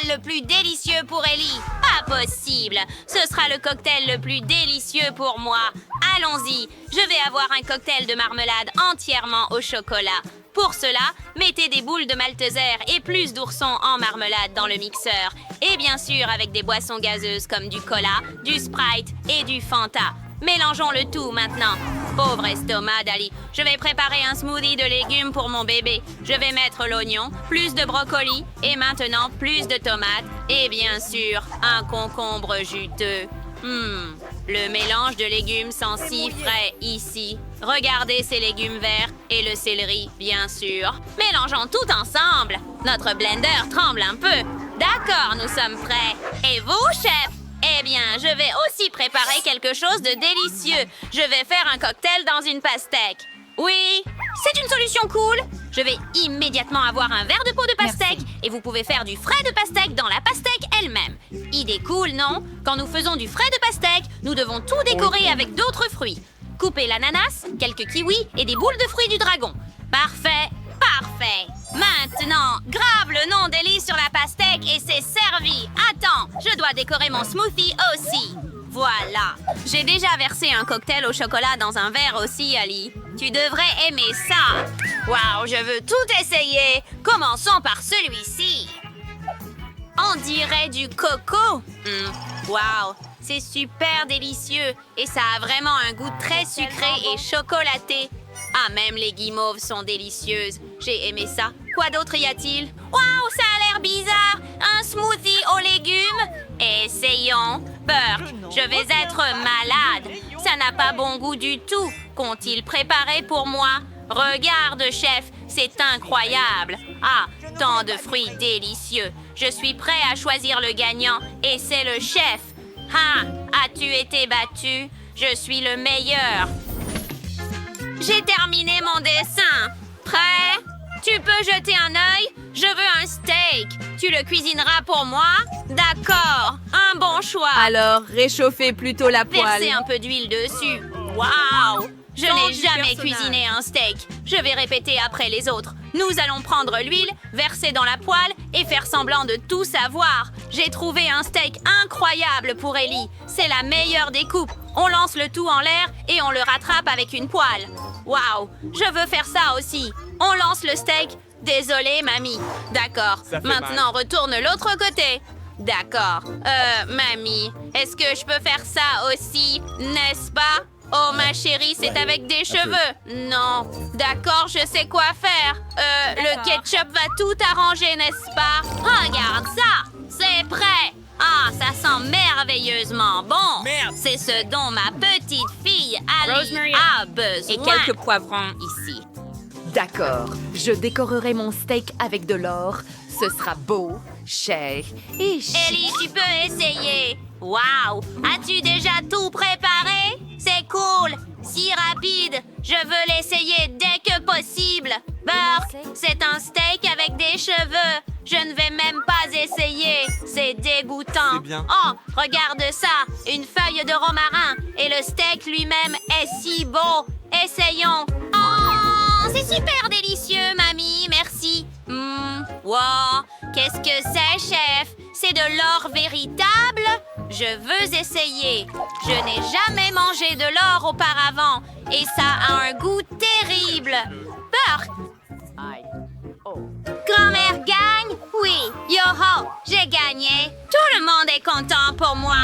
cocktail le plus délicieux pour Ellie. Pas possible. Ce sera le cocktail le plus délicieux pour moi. Allons-y. Je vais avoir un cocktail de marmelade entièrement au chocolat. Pour cela, mettez des boules de Malteser et plus d'oursons en marmelade dans le mixeur. Et bien sûr avec des boissons gazeuses comme du cola, du Sprite et du Fanta. Mélangeons le tout maintenant. Pauvre estomac d'Ali. Je vais préparer un smoothie de légumes pour mon bébé. Je vais mettre l'oignon, plus de brocoli et maintenant plus de tomates. Et bien sûr, un concombre juteux. Le mélange de légumes sent si frais ici. Regardez ces légumes verts et le céleri, bien sûr. Mélangeons tout ensemble. Notre blender tremble un peu. D'accord, nous sommes prêts. Et vous, chef? Eh bien, je vais aussi préparer quelque chose de délicieux. Je vais faire un cocktail dans une pastèque. Oui, c'est une solution cool. Je vais immédiatement avoir un verre de peau de pastèque et vous pouvez faire du frais de pastèque dans la pastèque elle-même. Idée cool, non? Quand nous faisons du frais de pastèque, nous devons tout décorer avec d'autres fruits. Coupez l'ananas, quelques kiwis et des boules de fruits du dragon. Parfait, parfait. Maintenant, grave le nom d'Ellie sur la pastèque et c'est servi. Attends, je dois décorer mon smoothie aussi. Voilà. J'ai déjà versé un cocktail au chocolat dans un verre aussi, Ali. Tu devrais aimer ça. Waouh, je veux tout essayer. Commençons par celui-ci. On dirait du coco. Waouh, c'est super délicieux et ça a vraiment un goût très sucré et chocolaté. Ah, même les guimauves sont délicieuses. J'ai aimé ça. Quoi d'autre y a-t-il? Waouh, ça a l'air bizarre. Un smoothie aux légumes? Essayons. Burke, je vais être malade. Ça n'a pas bon goût du tout. Qu'ont-ils préparé pour moi? Regarde, chef, c'est incroyable. Ah, tant de fruits délicieux. Je suis prêt à choisir le gagnant et c'est le chef. Ah, as-tu été battu? Je suis le meilleur. J'ai terminé mon dessin. Prêt? Tu peux jeter un œil? Je veux un steak. Tu le cuisineras pour moi? D'accord. Un bon choix. Alors, réchauffez plutôt la poêle. Versez un peu d'huile dessus. Waouh! Je n'ai jamais cuisiné un steak. Je vais répéter après les autres. Nous allons prendre l'huile, verser dans la poêle et faire semblant de tout savoir. J'ai trouvé un steak incroyable pour Ellie. C'est la meilleure des coupes. On lance le tout en l'air et on le rattrape avec une poêle. Waouh! Je veux faire ça aussi. On lance le steak. Désolée, mamie. D'accord. Maintenant, retourne l'autre côté. D'accord. Mamie, est-ce que je peux faire ça aussi, n'est-ce pas? Oh, ma chérie, c'est avec des cheveux. Non. D'accord, je sais quoi faire. Le ketchup va tout arranger, n'est-ce pas? Regarde ça. C'est prêt. Ah, ça sent merveilleusement bon. C'est ce dont ma petite fille Ali a besoin. Et quelques poivrons ici. D'accord, je décorerai mon steak avec de l'or. Ce sera beau, cher et chic. Ellie, tu peux essayer. Waouh! As-tu déjà tout préparé? C'est cool! Si rapide! Je veux l'essayer dès que possible! Burke, c'est un steak avec des cheveux! Je ne vais même pas essayer! C'est dégoûtant! C'est bien. Oh, regarde ça! Une feuille de romarin! Et le steak lui-même est si beau! Essayons! Oh, c'est super délicieux, mamie! Merci! Wow! Qu'est-ce que c'est, chef? C'est de l'or véritable? Je veux essayer. Je n'ai jamais mangé de l'or auparavant et ça a un goût terrible. Burke! Grand-mère gagne? Oui. Yo-ho! J'ai gagné. Tout le monde est content pour moi.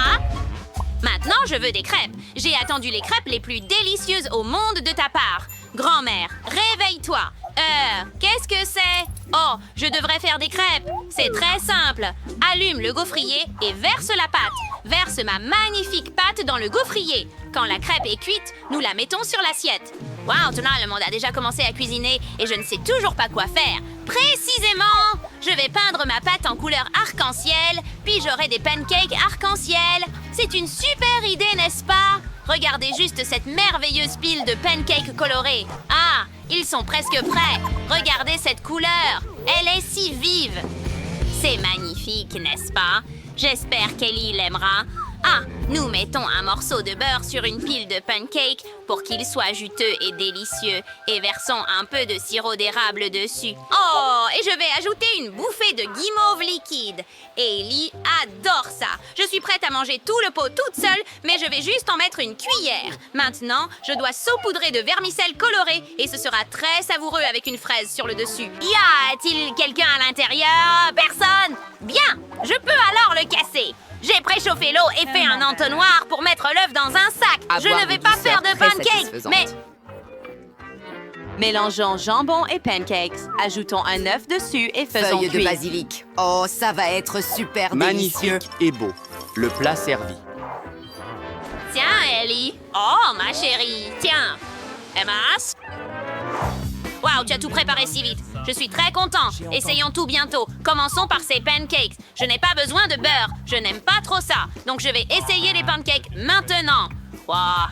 Maintenant, je veux des crêpes. J'ai attendu les crêpes les plus délicieuses au monde de ta part. Grand-mère, réveille-toi. Qu'est-ce que c'est? Oh, je devrais faire des crêpes. C'est très simple. Allume le gaufrier et verse la pâte. Verse ma magnifique pâte dans le gaufrier. Quand la crêpe est cuite, nous la mettons sur l'assiette. Waouh, maintenant le monde a déjà commencé à cuisiner et je ne sais toujours pas quoi faire. Précisément! Je vais peindre ma pâte en couleur arc-en-ciel, puis j'aurai des pancakes arc-en-ciel. C'est une super idée, n'est-ce pas? Regardez juste cette merveilleuse pile de pancakes colorés. Ah, ils sont presque prêts. Regardez cette couleur. Elle est si vive. C'est magnifique, n'est-ce pas? J'espère qu'Ellie l'aimera. Ah, nous mettons un morceau de beurre sur une pile de pancakes pour qu'il soit juteux et délicieux et versons un peu de sirop d'érable dessus. Oh, et je vais ajouter une bouffée de guimauve liquide. Ellie adore ça. Je suis prête à manger tout le pot toute seule, mais je vais juste en mettre une cuillère. Maintenant, je dois saupoudrer de vermicelle colorée et ce sera très savoureux avec une fraise sur le dessus. Y a-t-il quelqu'un à l'intérieur? Personne? Bien, je peux alors le casser. J'ai préchauffé l'eau et fait un entonnoir pour mettre l'œuf dans un sac. Je ne vais pas faire de pancakes, mais... Mélangeons jambon et pancakes, ajoutons un œuf dessus et faisons Feuilles de cuire. basilic. Oh, ça va être super délicieux. Magnifique et beau. Le plat servi. Tiens, Ellie. Oh, ma chérie. Tiens. Emma. Waouh, tu as tout préparé si vite. Je suis très content. Essayons tout bientôt. Commençons par ces pancakes. Je n'ai pas besoin de beurre. Je n'aime pas trop ça. Donc je vais essayer les pancakes maintenant. Waouh,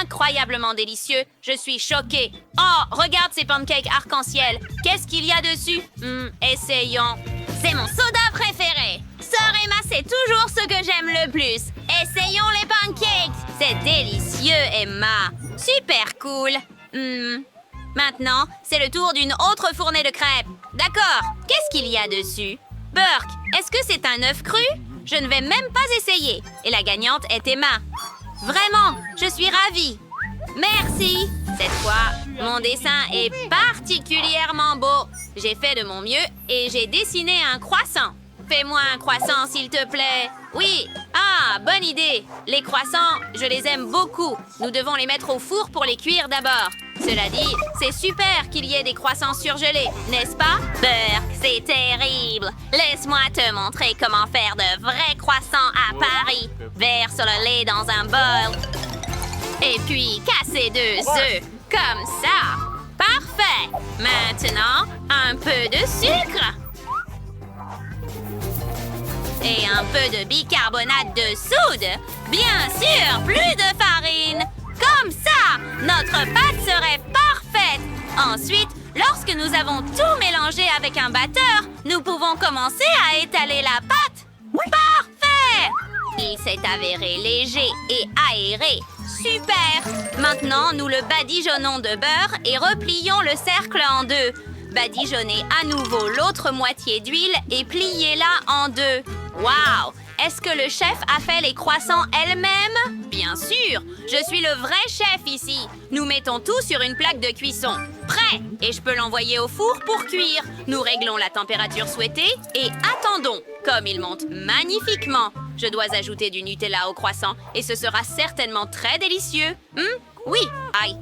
incroyablement délicieux. Je suis choquée. Oh, regarde ces pancakes arc-en-ciel. Qu'est-ce qu'il y a dessus? Essayons. C'est mon soda préféré. Sœur Emma, c'est toujours ce que j'aime le plus. Essayons les pancakes. C'est délicieux, Emma. Super cool. Maintenant, c'est le tour d'une autre fournée de crêpes. D'accord, qu'est-ce qu'il y a dessus? Burke, est-ce que c'est un œuf cru? Je ne vais même pas essayer. Et la gagnante est Emma. Vraiment, je suis ravie. Merci. Cette fois, mon dessin est particulièrement beau. J'ai fait de mon mieux et j'ai dessiné un croissant. Fais-moi un croissant, s'il te plaît. Oui. Ah, bonne idée. Les croissants, je les aime beaucoup. Nous devons les mettre au four pour les cuire d'abord. Cela dit, c'est super qu'il y ait des croissants surgelés, n'est-ce pas? Burke, c'est terrible. Laisse-moi te montrer comment faire de vrais croissants à Paris. Verse le lait dans un bol. Et puis, casser 2 œufs. Comme ça. Parfait. Maintenant, un peu de sucre. Et un peu de bicarbonate de soude. Bien sûr, plus de farine. Comme ça, notre pâte serait parfaite. Ensuite, lorsque nous avons tout mélangé avec un batteur, nous pouvons commencer à étaler la pâte. Parfait! Il s'est avéré léger et aéré. Super! Maintenant, nous le badigeonnons de beurre et replions le cercle en 2. Badigeonnez à nouveau l'autre moitié d'huile et pliez-la en 2. Waouh! Est-ce que le chef a fait les croissants elle-même? Bien sûr! Je suis le vrai chef ici. Nous mettons tout sur une plaque de cuisson. Prêt! Et je peux l'envoyer au four pour cuire. Nous réglons la température souhaitée et attendons. Comme il monte magnifiquement, je dois ajouter du Nutella au croissant et ce sera certainement très délicieux. Oui! Aïe!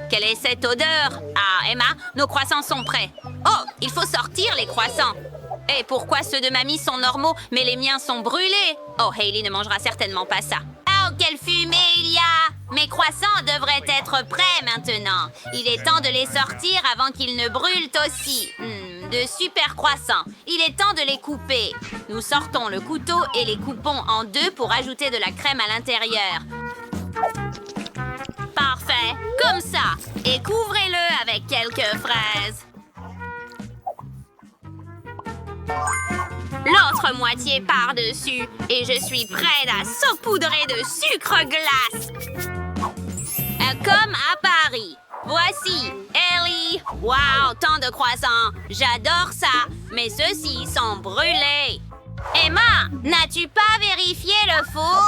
Quelle est cette odeur? Ah, Emma, nos croissants sont prêts. Oh, il faut sortir les croissants. Et pourquoi ceux de mamie sont normaux, mais les miens sont brûlés? Oh, Hailey ne mangera certainement pas ça. Oh, quelle fumée il y a! Mes croissants devraient être prêts maintenant. Il est temps de les sortir avant qu'ils ne brûlent aussi. De super croissants. Il est temps de les couper. Nous sortons le couteau et les coupons en 2 pour ajouter de la crème à l'intérieur. Parfait, comme ça. Et couvrez-le avec quelques fraises. L'autre moitié par-dessus et je suis prête à saupoudrer de sucre glace. Comme à Paris. Voici, Ellie. Wow, tant de croissants. J'adore ça, mais ceux-ci sont brûlés. Emma, n'as-tu pas vérifié le four?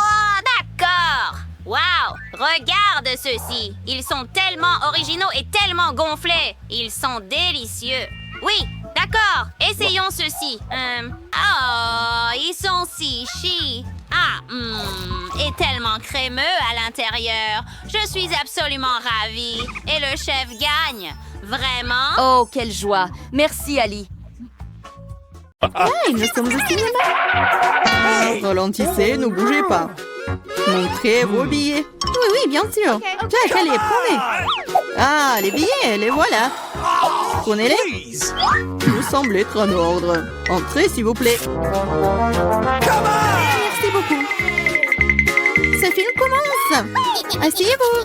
D'accord. Wow, regarde ceux-ci. Ils sont tellement originaux et tellement gonflés. Ils sont délicieux. Oui, d'accord. Essayons ceux-ci. Oh, ils sont si chi. Et tellement crémeux à l'intérieur. Je suis absolument ravie. Et le chef gagne. Vraiment? Oh, quelle joie! Merci, Ali. Hey, nous sommes au cinéma. Ralentissez, ne bougez pas. Montrez vos billets. Oui, oui, bien sûr. Jack, allez, prenez. Ah, les billets, les voilà. Prenez-les. Vous semblez être en ordre. Entrez, s'il vous plaît. Merci beaucoup. Ce film commence. Asseyez-vous.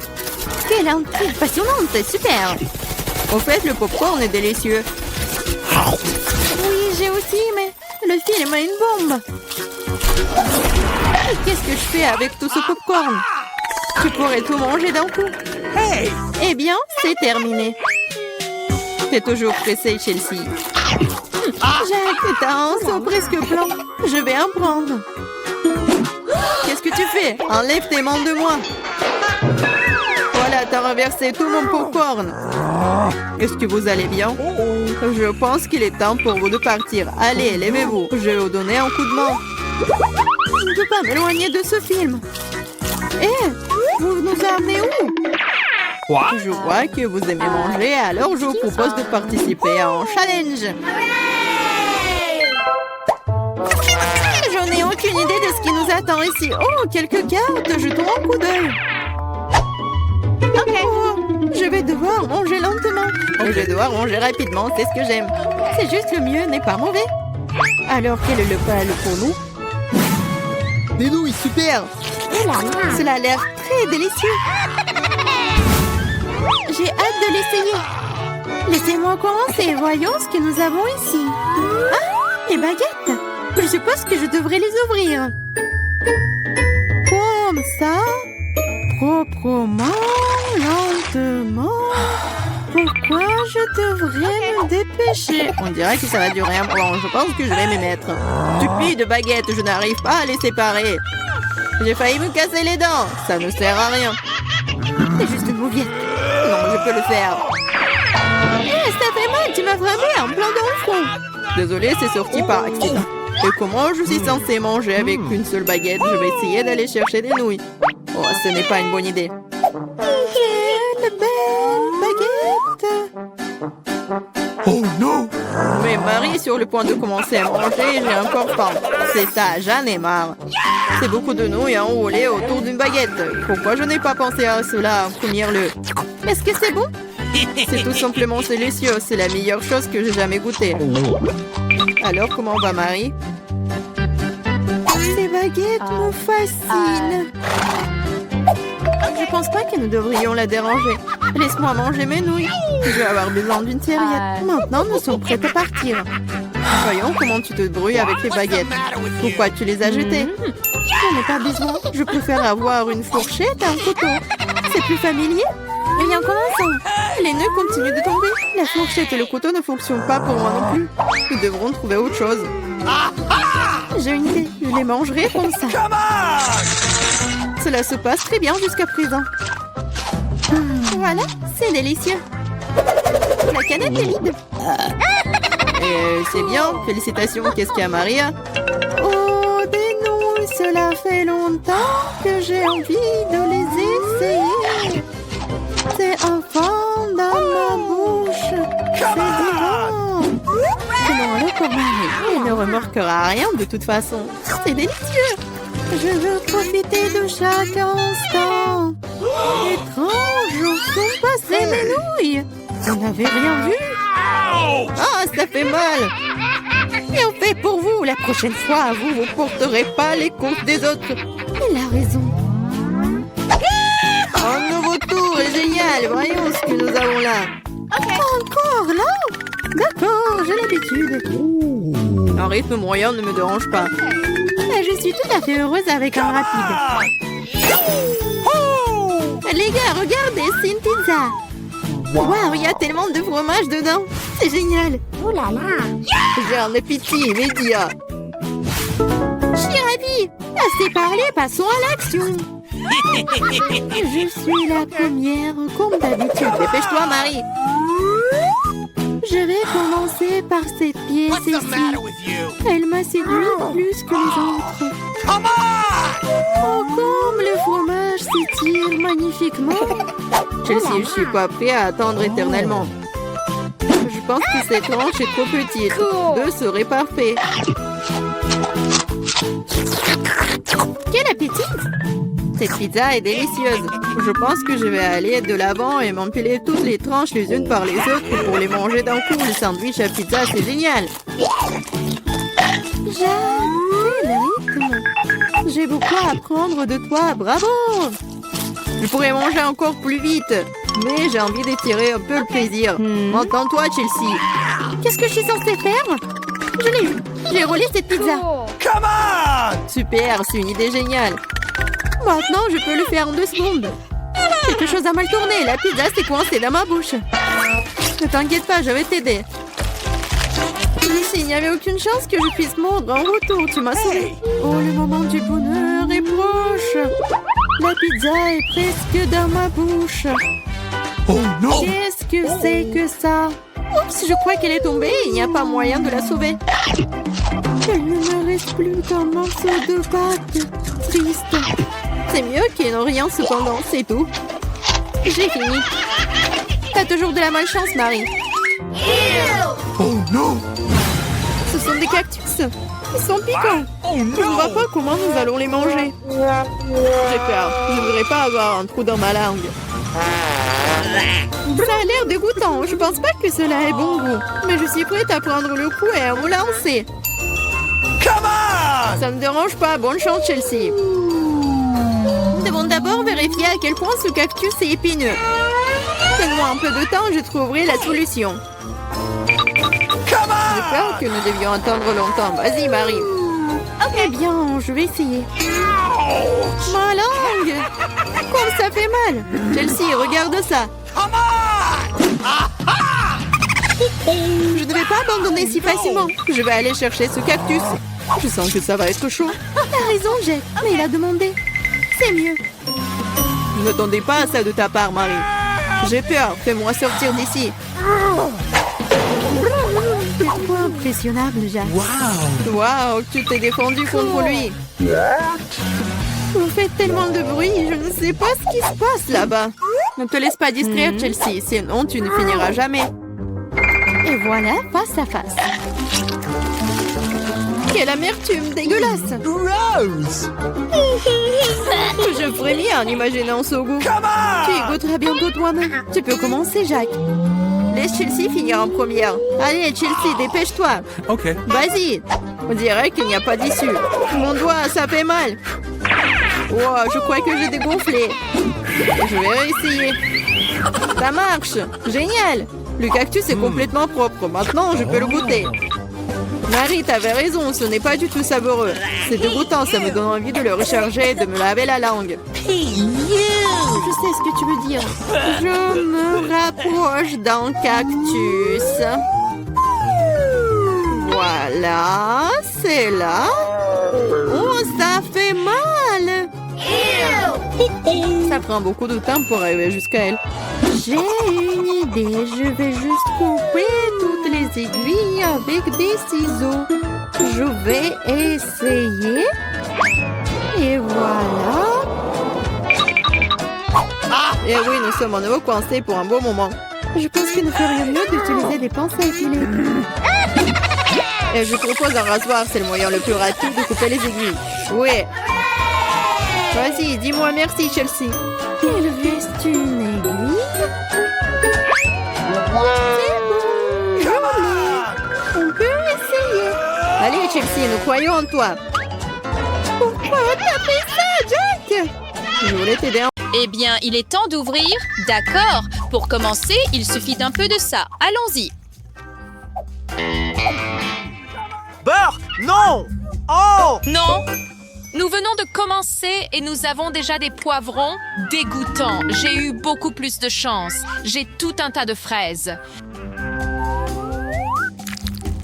Quelle intrigue passionnante, super. Au fait, le popcorn est délicieux. Oui, j'ai aussi, mais le film est une bombe. Qu'est-ce que je fais avec tout ce popcorn? Tu pourrais tout manger d'un coup. Eh bien, c'est terminé. T'es toujours pressée, Chelsea. Jack, t'as un seau presque plein. Je vais en prendre. Qu'est-ce que tu fais? Enlève tes mains de moi. Voilà, t'as renversé tout mon popcorn. Est-ce que vous allez bien? Je pense qu'il est temps pour vous de partir. Allez, levez-vous. Je vais vous donner un coup de main. Je ne peux pas m'éloigner de ce film. Vous nous amenez où? Je vois que vous aimez manger, alors je vous propose de participer à un challenge. Je n'ai aucune idée de ce qui nous attend ici. Oh, quelques cartes, jetons un coup d'œil. Oh, je vais devoir manger lentement. Je vais devoir manger rapidement, c'est ce que j'aime. C'est juste le mieux n'est pas mauvais. Alors, quel est le plat pour nous? Des nouilles, super! Cela a l'air très délicieux. J'ai hâte de l'essayer. Laissez-moi commencer. Voyons ce que nous avons ici. Ah, les baguettes. Je suppose que je devrais les ouvrir. Comme ça. Proprement, lentement. Pourquoi je devrais me dépêcher? On dirait que ça va durer un moment. Je pense que je vais m'y mettre. Stupide baguette, je n'arrive pas à les séparer. J'ai failli me casser les dents. Ça ne sert à rien. C'est juste une mouillette. Non, je peux le faire. Ça fait mal, tu m'as frappé en plein dans le front. Désolée, c'est sorti par accident. Et comment je suis censée manger avec une seule baguette? Je vais essayer d'aller chercher des nouilles. Oh, ce n'est pas une bonne idée. Quelle belle baguette! Oh non! Mais Marie est sur le point de commencer à manger et j'ai encore faim. C'est ça, j'en ai marre. C'est beaucoup de nouilles enroulées autour d'une baguette. Pourquoi je n'ai pas pensé à cela en premier lieu? Est-ce que c'est bon? C'est tout simplement délicieux. C'est la meilleure chose que j'ai jamais goûtée. Alors, comment va Marie? Ces baguettes me fascinent. Je pense pas que nous devrions la déranger. Laisse-moi manger mes nouilles. Je vais avoir besoin d'une serviette. Maintenant, nous sommes prêts à partir. Voyons comment tu te débrouilles avec les baguettes. Pourquoi tu les as jetées? Je n'ai pas besoin. Je préfère avoir une fourchette et un couteau. C'est plus familier. Rien commençons. Les nœuds continuent de tomber. La fourchette et le couteau ne fonctionnent pas pour moi non plus. Nous devrons trouver autre chose. J'ai une idée. Je les mangerai comme ça. Cela se passe très bien jusqu'à présent. Voilà, c'est délicieux. La canette est vide. C'est bien. Félicitations. Qu'est-ce qu'il y a, Maria? Oh, des nouilles. Cela fait longtemps que j'ai envie de les essayer. C'est un fond dans ma bouche. C'est divin. Comment alors pour Marie? Elle ne remarquera rien de toute façon. C'est délicieux. Je veux profiter de chaque instant. Étrange, où sont passées mes nouilles? Vous n'avez rien vu? Ah, ça fait mal. Bien fait pour vous. La prochaine fois, vous ne porterez pas les comptes des autres. Elle a raison. Un nouveau tour est génial. Voyons ce que nous avons là. Encore là? D'accord, j'ai l'habitude. Un rythme moyen ne me dérange pas. Je suis tout à fait heureuse avec un rapide. Les gars, regardez, c'est une pizza. Waouh, il y a tellement de fromage dedans. C'est génial. Oh là là. J'ai un appétit immédiat. Je suis ravie. Assez parlé, passons à l'action. Je suis la première, comme d'habitude. Dépêche-toi, Marie. Je vais commencer par cette pièce ici. Elle m'a séduit plus que les autres. Oh, comme le fromage s'étire magnifiquement. Chelsea, je suis pas prêt à attendre éternellement. Je pense que cette tranche est trop petite. Deux serait parfait. Quel appétit! Cette pizza est délicieuse. Je pense que je vais aller de l'avant et m'empiler toutes les tranches les unes par les autres pour les manger d'un coup. Le sandwich à pizza, c'est génial. J'adore le rythme. J'ai beaucoup à apprendre de toi. Bravo! Je pourrais manger encore plus vite, mais j'ai envie d'étirer un peu le plaisir. Entends-toi, Chelsea. Qu'est-ce que je suis censée faire? Je l'ai eu. J'ai roulé cette pizza. Super, c'est une idée géniale. Maintenant, je peux le faire en 2 secondes. Quelque chose a mal tourné. La pizza s'est coincée dans ma bouche. Ne t'inquiète pas, je vais t'aider. S'il n'y avait aucune chance que je puisse mordre en retour, tu m'as sauvé. Oh, le moment du bonheur est proche. La pizza est presque dans ma bouche. Oh non! Qu'est-ce que c'est que ça? Oups, je crois qu'elle est tombée. Il n'y a pas moyen de la sauver. Il ne me reste plus qu'un morceau de pâte. Triste. C'est mieux qu'il n'en rien cependant, c'est tout. J'ai fini. T'as toujours de la malchance, Marie. Oh non! Ce sont des cactus. Ils sont piquants. Je ne vois pas comment nous allons les manger. J'ai peur. Je ne voudrais pas avoir un trou dans ma langue. Ça a l'air dégoûtant. Je pense pas que cela ait bon goût. Mais je suis prête à prendre le coup et à me lancer. Ça ne dérange pas. Bonne chance, Chelsea. Nous devons d'abord vérifier à quel point ce cactus est épineux. Donne-moi un peu de temps, je trouverai la solution. J'ai peur que nous devions attendre longtemps. Vas-y, Marie. Eh bien, je vais essayer. Ma langue! Comme ça fait mal! Chelsea, regarde ça! Je ne vais pas abandonner si facilement. Je vais aller chercher ce cactus. Je sens que ça va être chaud. T'as raison, Jack. Mais il a demandé. C'est mieux. Je n'attendais pas à ça de ta part, Marie. J'ai peur. Fais-moi sortir d'ici. C'est trop impressionnable, Jack. Wow, tu t'es défendu contre lui. Vous faites tellement de bruit, je ne sais pas ce qui se passe là-bas. Ne te laisse pas distraire, Chelsea, sinon tu ne finiras jamais. Et voilà, face à face. Quelle amertume dégueulasse. Gross. Je frémis en imaginant ce goût. Tu y goûteras bientôt toi-même. Tu peux commencer, Jack. Laisse Chelsea finir en première. Allez, Chelsea, dépêche-toi. Ok. Vas-y. On dirait qu'il n'y a pas d'issue. Mon doigt, ça fait mal. Wow, je crois que j'ai dégonflé. Je vais réessayer. Ça marche. Génial. Le cactus est complètement propre. Maintenant, je peux le goûter. Marie, t'avais raison. Ce n'est pas du tout savoureux. C'est dégoûtant. Ça me donne envie de le recharger et de me laver la langue. Je sais ce que tu veux dire. Je me rapproche d'un cactus. Voilà, c'est là. Oh, ça fait mal. Ça prend beaucoup de temps pour arriver jusqu'à elle. J'ai une idée. Je vais juste couper toutes les aiguilles avec des ciseaux. Je vais essayer. Et voilà. Et oui, nous sommes à nouveau coincés pour un beau moment. Je pense qu'il ne ferait mieux d'utiliser des pinces à épiler. Et je propose un rasoir, c'est le moyen le plus rapide de couper les aiguilles. Oui. Vas-y, dis-moi merci, Chelsea. Il reste une aiguille. C'est bon, joli. On peut essayer. Allez, Chelsea, nous croyons en toi. Pourquoi t'as fait ça, Jack? Je voulais t'aider. Eh bien, il est temps d'ouvrir. D'accord. Pour commencer, il suffit d'un peu de ça. Allons-y. Beurre! Non! Oh! Non. Nous venons de commencer et nous avons déjà des poivrons dégoûtants. J'ai eu beaucoup plus de chance. J'ai tout un tas de fraises.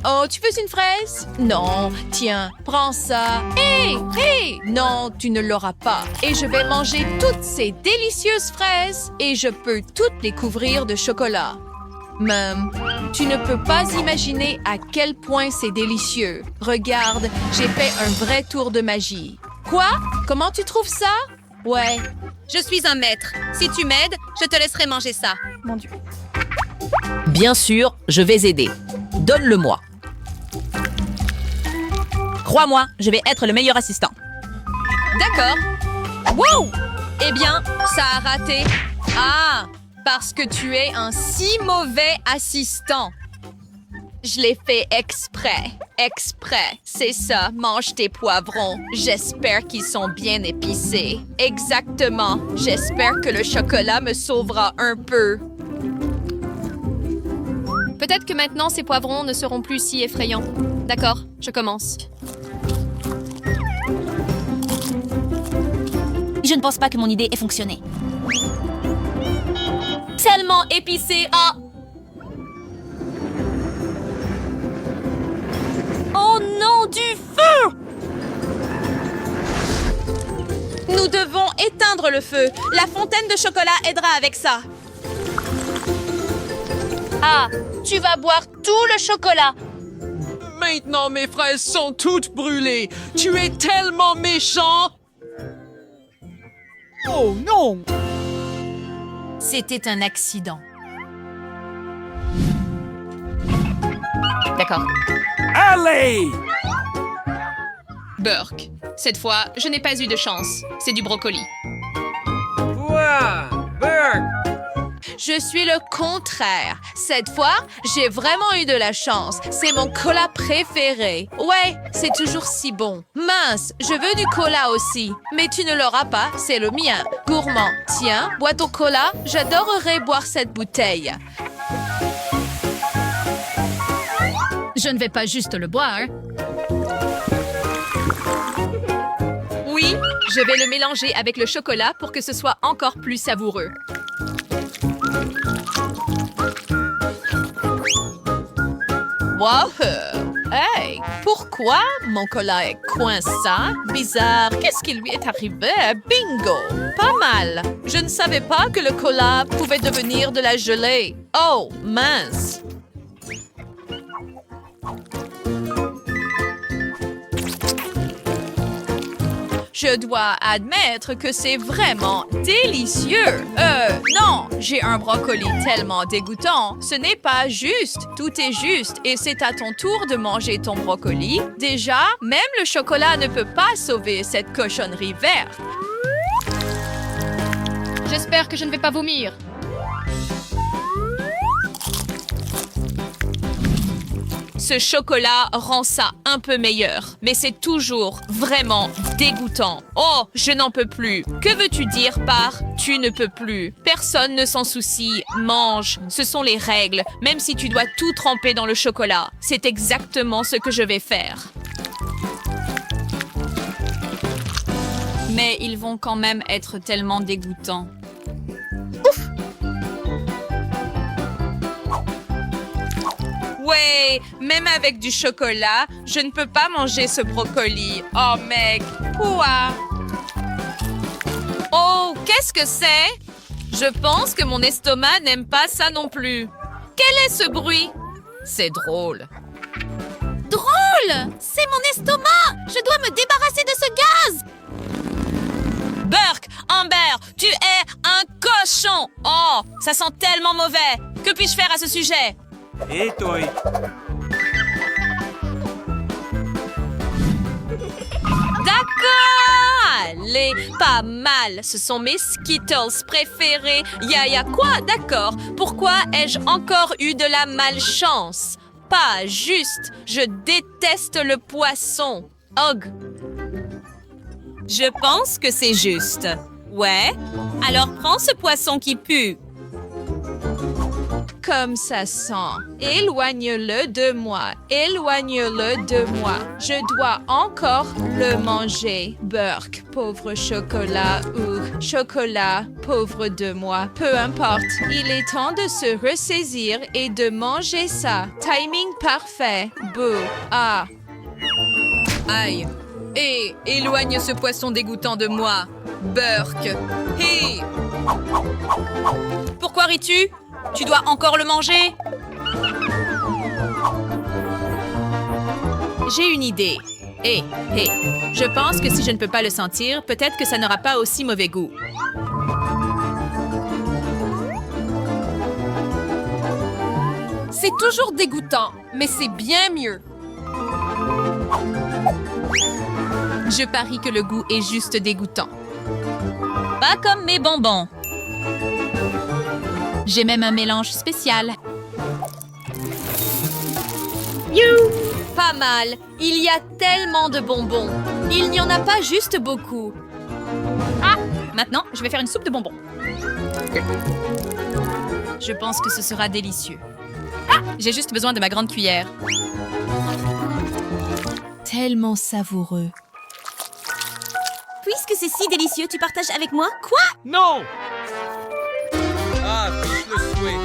Oh, tu veux une fraise? Non. Tiens, prends ça. Hé! Non, tu ne l'auras pas. Et je vais manger toutes ces délicieuses fraises et je peux toutes les couvrir de chocolat. Tu ne peux pas imaginer à quel point c'est délicieux. Regarde, j'ai fait un vrai tour de magie. Quoi? Comment tu trouves ça? Ouais. Je suis un maître. Si tu m'aides, je te laisserai manger ça. Mon Dieu. Bien sûr, je vais aider. Donne-le-moi. Crois-moi, je vais être le meilleur assistant. D'accord. Wow! Eh bien, ça a raté. Ah! Parce que tu es un si mauvais assistant. Je l'ai fait exprès. Exprès. C'est ça. Mange tes poivrons. J'espère qu'ils sont bien épicés. Exactement. J'espère que le chocolat me sauvera un peu. Peut-être que maintenant, ces poivrons ne seront plus si effrayants. D'accord, je commence. Je ne pense pas que mon idée ait fonctionné. Tellement épicé. Ah! Oh non, du feu! Nous devons éteindre le feu. La fontaine de chocolat aidera avec ça. Ah, tu vas boire tout le chocolat. Maintenant, mes fraises sont toutes brûlées. Tu es tellement méchant. Oh non! C'était un accident. D'accord. Allez! Burke. Cette fois, je n'ai pas eu de chance. C'est du brocoli. Quoi? Burke! Je suis le contraire. Cette fois, j'ai vraiment eu de la chance. C'est mon cola préféré. Ouais, c'est toujours si bon. Mince, je veux du cola aussi. Mais tu ne l'auras pas, c'est le mien. Gourmand, tiens, bois ton cola. J'adorerais boire cette bouteille. Je ne vais pas juste le boire. Oui, je vais le mélanger avec le chocolat pour que ce soit encore plus savoureux. Wow! Hey! Pourquoi mon cola est coincé? Bizarre. Qu'est-ce qui lui est arrivé? Bingo! Pas mal. Je ne savais pas que le cola pouvait devenir de la gelée. Oh, mince! Je dois admettre que c'est vraiment délicieux. Non, j'ai un brocoli tellement dégoûtant. Ce n'est pas juste. Tout est juste et c'est à ton tour de manger ton brocoli. Déjà, même le chocolat ne peut pas sauver cette cochonnerie verte. J'espère que je ne vais pas vomir. Ce chocolat rend ça un peu meilleur, mais c'est toujours vraiment dégoûtant. Oh, je n'en peux plus. Que veux-tu dire par « tu ne peux plus » ? Personne ne s'en soucie. Mange. Ce sont les règles. Même si tu dois tout tremper dans le chocolat, c'est exactement ce que je vais faire. Mais ils vont quand même être tellement dégoûtants. Ouais, même avec du chocolat, je ne peux pas manger ce brocoli. Oh, mec, quoi? Oh, qu'est-ce que c'est? Je pense que mon estomac n'aime pas ça non plus. Quel est ce bruit? C'est drôle. Drôle! C'est mon estomac! Je dois me débarrasser de ce gaz! Burke, Amber, tu es un cochon! Oh, ça sent tellement mauvais. Que puis-je faire à ce sujet? Et toi? D'accord! Allez, pas mal. Ce sont mes Skittles préférés. Y'a quoi? D'accord. Pourquoi ai-je encore eu de la malchance? Pas juste. Je déteste le poisson. Og. Je pense que c'est juste. Ouais? Alors prends ce poisson qui pue. Comme ça sent. Éloigne-le de moi. Éloigne-le de moi. Je dois encore le manger. Burke, pauvre chocolat ou chocolat, pauvre de moi. Peu importe. Il est temps de se ressaisir et de manger ça. Timing parfait. Bouh. Ah. Aïe. Hé, éloigne ce poisson dégoûtant de moi. Burke. Hé. Pourquoi ris-tu? Tu dois encore le manger? J'ai une idée. Hé, je pense que si je ne peux pas le sentir, peut-être que ça n'aura pas aussi mauvais goût. C'est toujours dégoûtant, mais c'est bien mieux. Je parie que le goût est juste dégoûtant. Pas comme mes bonbons. J'ai même un mélange spécial. Pas mal. Il y a tellement de bonbons. Il n'y en a pas juste beaucoup. Ah! Maintenant, je vais faire une soupe de bonbons. Je pense que ce sera délicieux. J'ai juste besoin de ma grande cuillère. Tellement savoureux. Puisque c'est si délicieux, tu partages avec moi? Quoi? Non! Ah, fiche le souhait.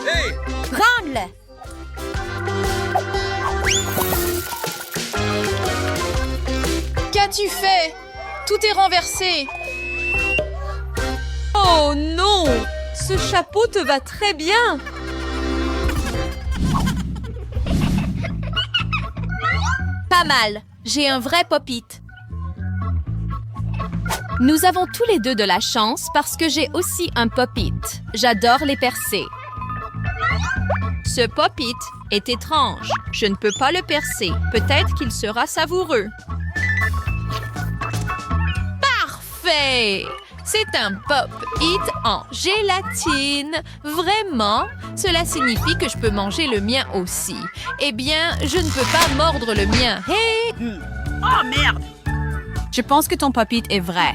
Hey! Prends-le! Qu'as-tu fait? Tout est renversé. Oh non! Ce chapeau te va très bien. Pas mal. J'ai un vrai pop-it. Nous avons tous les deux de la chance parce que j'ai aussi un pop-it. J'adore les percer. Ce pop-it est étrange. Je ne peux pas le percer. Peut-être qu'il sera savoureux. Parfait! C'est un pop-it en gélatine. Vraiment? Cela signifie que je peux manger le mien aussi. Eh bien, je ne peux pas mordre le mien. Hey! Oh merde! Je pense que ton pop-it est vrai.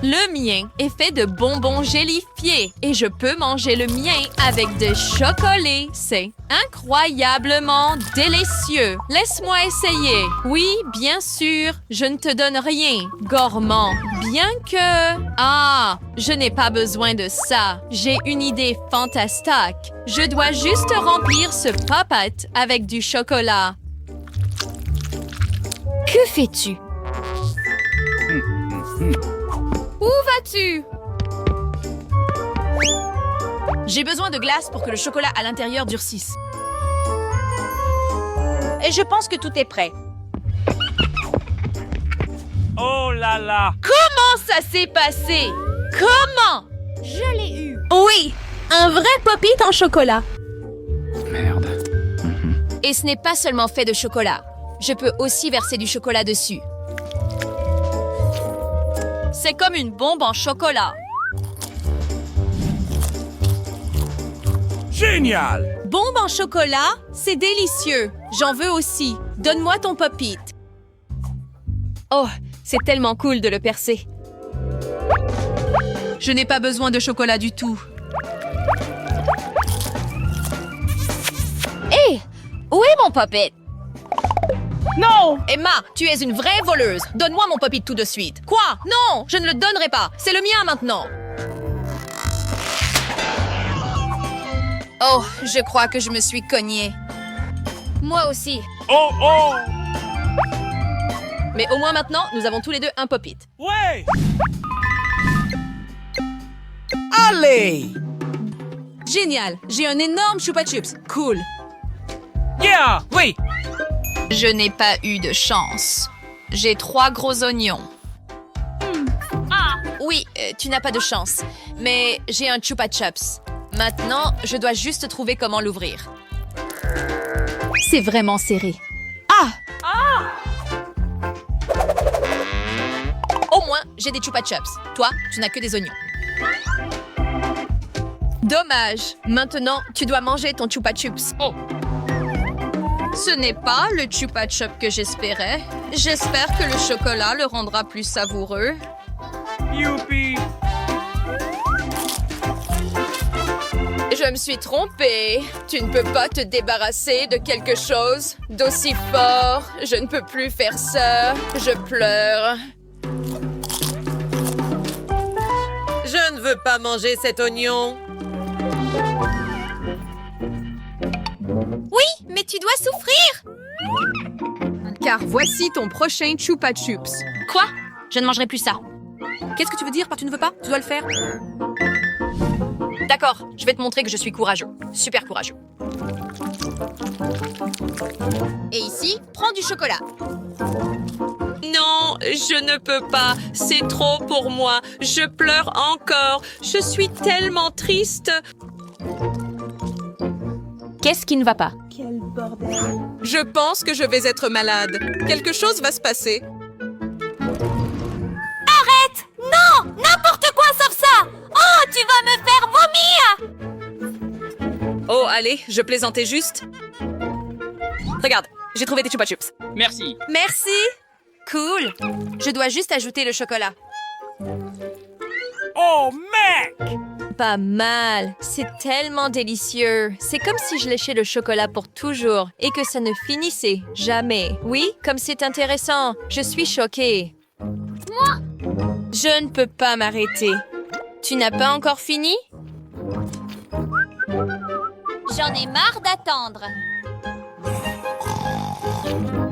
Le mien est fait de bonbons gélifiés et je peux manger le mien avec de chocolat. C'est incroyablement délicieux. Laisse-moi essayer. Oui, bien sûr, je ne te donne rien. Gourmand, bien que... Ah, je n'ai pas besoin de ça. J'ai une idée fantastique. Je dois juste remplir ce pop-it avec du chocolat. Que fais-tu? Où vas-tu? J'ai besoin de glace pour que le chocolat à l'intérieur durcisse. Et je pense que tout est prêt. Oh là là! Comment ça s'est passé? Comment? Je l'ai eu! Oui, un vrai pop-it en chocolat. Merde. Et ce n'est pas seulement fait de chocolat. Je peux aussi verser du chocolat dessus. C'est comme une bombe en chocolat. Génial! Bombe en chocolat, c'est délicieux. J'en veux aussi. Donne-moi ton pop-it. Oh, c'est tellement cool de le percer. Je n'ai pas besoin de chocolat du tout. Hé! Où est mon pop-it? Non! Emma, tu es une vraie voleuse. Donne-moi mon pop-it tout de suite. Quoi? Non, je ne le donnerai pas. C'est le mien maintenant. Oh, je crois que je me suis cognée. Moi aussi. Oh oh! Mais au moins maintenant, nous avons tous les deux un pop-it. Ouais! Allez! Génial! J'ai un énorme Chupa Chups. Cool. Yeah! Oui! Je n'ai pas eu de chance. J'ai 3 gros oignons. Oui, tu n'as pas de chance. Mais j'ai un Chupa Chups. Maintenant, je dois juste trouver comment l'ouvrir. C'est vraiment serré. Ah! Au moins, j'ai des Chupa Chups. Toi, tu n'as que des oignons. Dommage. Maintenant, tu dois manger ton Chupa Chups. Oh! Ce n'est pas le Chupa Chup que j'espérais. J'espère que le chocolat le rendra plus savoureux. Youpi! Je me suis trompée. Tu ne peux pas te débarrasser de quelque chose d'aussi fort. Je ne peux plus faire ça. Je pleure. Je ne veux pas manger cet oignon. Oui, mais tu dois souffrir! Car voici ton prochain Chupa Chups. Quoi? Je ne mangerai plus ça. Qu'est-ce que tu veux dire par tu ne veux pas? Tu dois le faire. D'accord, je vais te montrer que je suis courageux. Super courageux. Et ici, prends du chocolat. Non, je ne peux pas. C'est trop pour moi. Je pleure encore. Je suis tellement triste. Qu'est-ce qui ne va pas? Je pense que je vais être malade. Quelque chose va se passer. Arrête! Non! N'importe quoi sauf ça! Oh, tu vas me faire vomir! Oh, allez, je plaisantais juste. Regarde, j'ai trouvé des Chupa Chups. Merci. Merci. Cool. Je dois juste ajouter le chocolat. Oh Oh, mec! Pas mal. C'est tellement délicieux. C'est comme si je léchais le chocolat pour toujours et que ça ne finissait jamais. Oui, comme c'est intéressant. Je suis choquée. Je ne peux pas m'arrêter. Tu n'as pas encore fini? J'en ai marre d'attendre.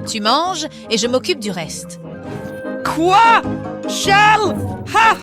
Tu manges et je m'occupe du reste. Quoi? Charles? Ha!